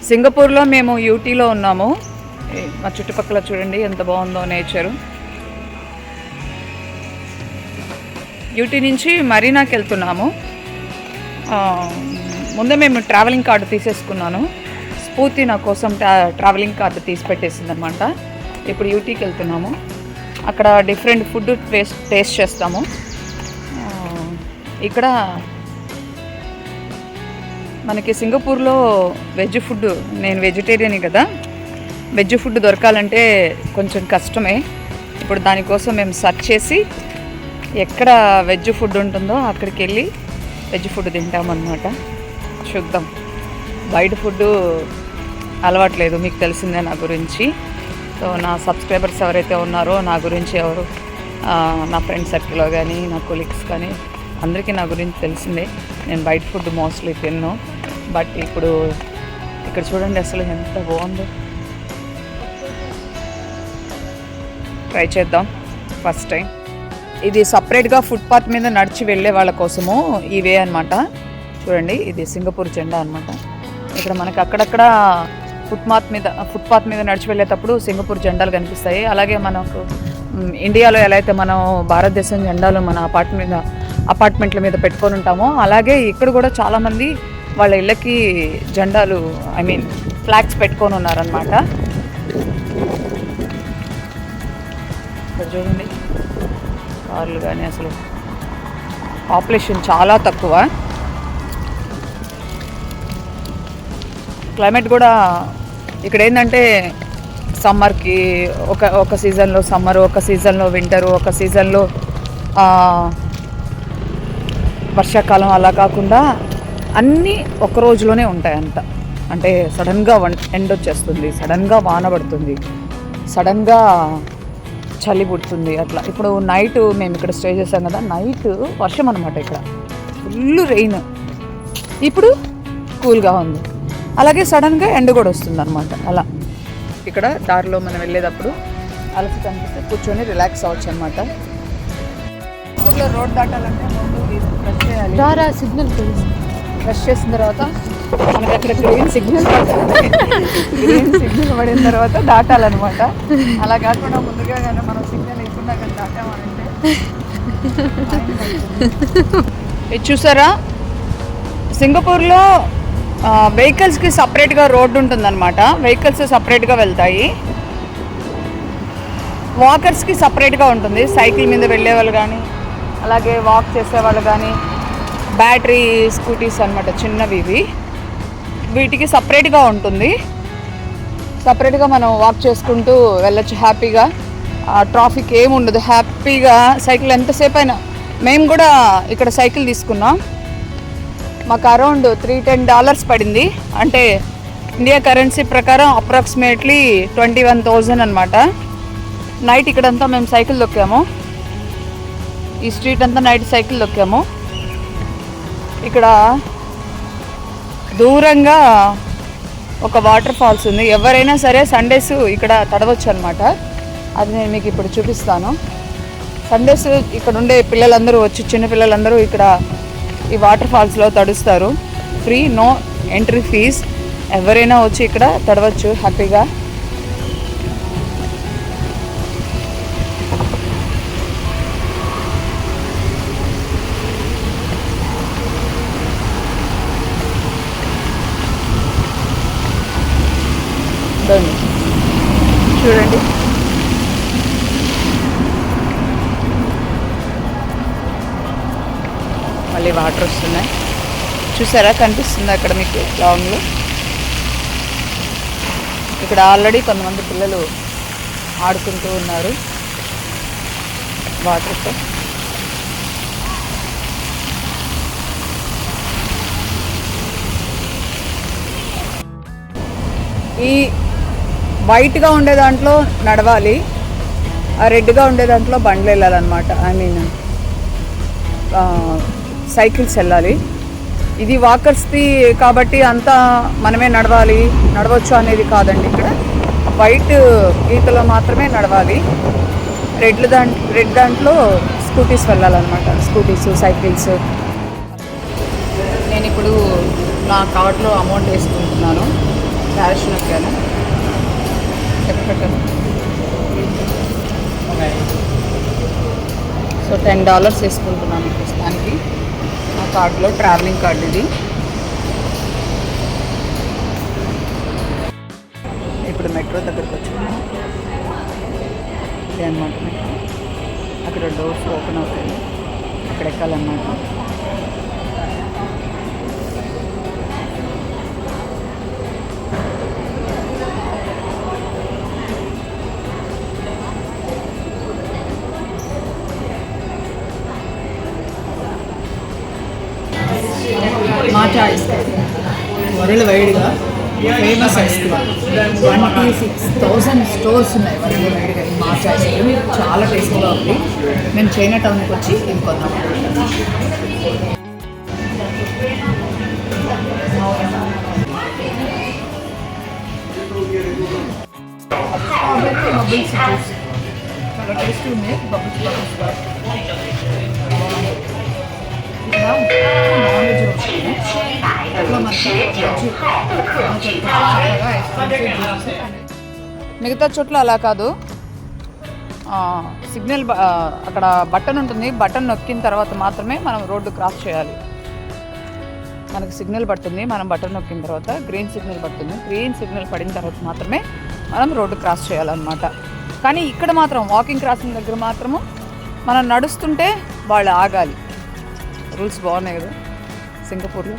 సింగపూర్లో మేము యూటీలో ఉన్నాము. మా చుట్టుపక్కల చూడండి ఎంత బాగుందో నేచరు. యూటీ నుంచి మరీనాకి వెళ్తున్నాము. ముందే మేము ట్రావెలింగ్ కార్డు తీసేసుకున్నాను. స్ఫూర్తి నా కోసం ట్రావెలింగ్ కార్డు తీసి పెట్టేసింది అనమాట. ఇప్పుడు యూటీకి వెళ్తున్నాము. అక్కడ డిఫరెంట్ ఫుడ్ టేస్ట్ చేస్తాము. ఇక్కడ మనకి సింగపూర్లో వెజ్ ఫుడ్, నేను వెజిటేరియన్ కదా, వెజ్ ఫుడ్ దొరకాలంటే కొంచెం కష్టమే. ఇప్పుడు దానికోసం మేము సెర్చ్ చేసి ఎక్కడ వెజ్ ఫుడ్ ఉంటుందో అక్కడికి వెళ్ళి వెజ్ ఫుడ్ తింటామన్నమాట. చూద్దాం. బయట ఫుడ్ అలవాట్లేదు, మీకు తెలిసిందే నా గురించి. సో నా సబ్స్క్రైబర్స్ ఎవరైతే ఉన్నారో నా గురించి నా ఫ్రెండ్ సర్కిల్లో కానీ నా కొలీగ్స్ కానీ అందరికీ నా గురించి తెలిసిందే. నేను బయట ఫుడ్ మోస్ట్లీ తిన్నాను. బట్ ఇప్పుడు ఇక్కడ చూడండి అసలు ఎంత బాగుందో. ట్రై చేద్దాం ఫస్ట్ టైం. ఇది సపరేట్గా ఫుట్పాత్ మీద నడిచి వెళ్ళే వాళ్ళ కోసము ఈ వే అనమాట. చూడండి, ఇది సింగపూర్ జెండా అనమాట. ఇక్కడ మనకి అక్కడక్కడ ఫుట్పాత్ మీద నడిచి వెళ్ళేటప్పుడు సింగపూర్ జెండాలు కనిపిస్తాయి. అలాగే మనకు ఇండియాలో ఎలా అయితే మనం భారతదేశం జెండాలు మన అపార్ట్మెంట్ల మీద పెట్టుకొని ఉంటామో, అలాగే ఇక్కడ కూడా చాలామంది వాళ్ళ ఇళ్ళకి జెండాలు ఫ్లాగ్స్ పెట్టుకొని ఉన్నారనమాట. ఇక్కడ చూడండి కార్లు కానీ, అసలు పాపులేషన్ చాలా తక్కువ. క్లైమేట్ కూడా ఇక్కడ ఏంటంటే సమ్మర్కి ఒక సీజన్లో సమ్మరు, ఒక సీజన్లో వింటరు, ఒక సీజన్లో వర్షాకాలం, అలా కాకుండా అన్నీ ఒక రోజులోనే ఉంటాయంట. అంటే సడన్గా ఎండ వచ్చేస్తుంది, సడన్గా వాన పడుతుంది, సడన్గా చలి పుడుతుంది అట్లా. ఇప్పుడు నైట్ మేము ఇక్కడ స్టే చేసాం కదా, నైట్ వర్షం అనమాట. ఇక్కడ ఫుల్ రెయిన్, ఇప్పుడు కూల్గా ఉంది. అలాగే సడన్గా ఎండ కూడా వస్తుంది అనమాట. అలా ఇక్కడ దారిలో మనం వెళ్ళేటప్పుడు అలసి కనిపిస్తే కూర్చొని రిలాక్స్ అవ్వచ్చు అనమాట. ఊర్లో రోడ్ దాటాలంటే ముందు బ్రష్ చేయాలి. సిగ్నల్ బ్రష్ చేసిన తర్వాత మనకి అక్కడ గ్రీన్ సిగ్నల్ పడిన తర్వాత దాటాలన్నమాట. అలా కాకుండా ముందుగా కానీ మనం సిగ్నల్ ఇవ్వకుండా కానీ దాటామంటే ఇది చూసారా, సింగపూర్లో వెహికల్స్కి సపరేట్గా రోడ్డు ఉంటుందన్నమాట. వెహికల్స్ సపరేట్గా వెళ్తాయి, వాకర్స్కి సపరేట్గా ఉంటుంది. సైకిల్ మీద వెళ్ళే వాళ్ళు కానీ, అలాగే వాక్ చేసేవాళ్ళు కానీ, బ్యాటరీ స్కూటీస్ అనమాట చిన్నవి ఇవి, వీటికి సపరేట్గా ఉంటుంది. సపరేట్గా మనం వాక్ చేసుకుంటూ వెళ్ళొచ్చు హ్యాపీగా. ట్రాఫిక్ ఏమి ఉండదు, హ్యాపీగా సైకిల్ ఎంతసేపు అయినా. మేము కూడా ఇక్కడ సైకిల్ తీసుకున్నాం, మాకు అరౌండ్ $310 పడింది. అంటే ఇండియా కరెన్సీ ప్రకారం అప్రాక్సిమేట్లీ 21,000 అనమాట. నైట్ ఇక్కడంతా మేము సైకిల్ తొక్కాము, ఈ స్ట్రీట్ అంతా నైట్ సైకిల్ తొక్కాము. ఇక్కడ దూరంగా ఒక వాటర్ ఫాల్స్ ఉంది. ఎవరైనా సరే సండేస్ ఇక్కడ తడవచ్చు అనమాట. అది నేను మీకు ఇప్పుడు చూపిస్తాను. సండేస్ ఇక్కడ ఉండే పిల్లలందరూ వచ్చి, చిన్న పిల్లలందరూ ఇక్కడ ఈ వాటర్ ఫాల్స్లో తడుస్తారు. Free, no entry fees. ఎవరైనా వచ్చి ఇక్కడ తడవచ్చు హ్యాపీగా. చూడండి, మళ్ళీ వాటర్ వస్తున్నాయి. చూసారా, కనిపిస్తుందా అక్కడ మీకు లాంగ్లో? ఇక్కడ ఆల్రెడీ కొంతమంది పిల్లలు ఆడుకుంటూ ఉన్నారు వాటర్తో. ఈ వైట్గా ఉండే దాంట్లో నడవాలి, ఆ రెడ్గా ఉండే దాంట్లో బండ్లు వెళ్ళాలన్నమాట. సైకిల్స్ వెళ్ళాలి. ఇది వాకర్స్ది కాబట్టి అంతా మనమే నడవచ్చు అనేది కాదండి. ఇక్కడ వైట్ గీతలో మాత్రమే నడవాలి. రెడ్ దాంట్లో స్కూటీస్ వెళ్ళాలన్నమాట. Scooties, cycles. నేను ఇప్పుడు నా కార్డులో అమౌంట్ వేసుకుంటున్నాను. సో $10 వేసుకుంటున్నాను ప్రస్తుతానికి. నా కార్డులో ట్రావెలింగ్ కార్డు ఇది. ఇప్పుడు మెట్రో దగ్గరకు వచ్చాము. ఇదే అనమాట మెట్రో. అక్కడ డోర్స్ ఓపెన్ అవుతాయి, అక్కడ ఎక్కాలన్నమాట. మాచా ఐస్ క్రీమ్ వరల్డ్ వైడ్గా ఫేమస్ ఐస్ క్రీమ్. 26,000 స్టోర్స్ ఉన్నాయి వరల్డ్ వైడ్గా. ఈ మాచా ఐస్ క్రీమ్ చాలా టేస్టీగా ఉంది. మేము చైనా టౌన్కి వచ్చి ఇది కొన్నాం. బబుల్స్ జ్యూస్ చాలా టేస్టీ ఉంది. బబుల్స్ నాన్ వెజ్ వస్తుంది. అట్లా మిగతా చోట్ల అలా కాదు. సిగ్నల్ అక్కడ బటన్ ఉంటుంది, బటన్ నొక్కిన తర్వాత మాత్రమే మనం రోడ్డు క్రాస్ చేయాలి. మనకు సిగ్నల్ పడుతుంది, మనం బటన్ నొక్కిన తర్వాత గ్రీన్ సిగ్నల్ పడుతుంది. గ్రీన్ సిగ్నల్ పడిన తర్వాత మాత్రమే మనం రోడ్డు క్రాస్ చేయాలన్నమాట. కానీ ఇక్కడ మాత్రం వాకింగ్ క్రాసింగ్ దగ్గర మాత్రము మనం నడుస్తుంటే వాళ్ళు ఆగాలి. రూల్స్ బాగున్నాయి కదా సింగపూర్లో.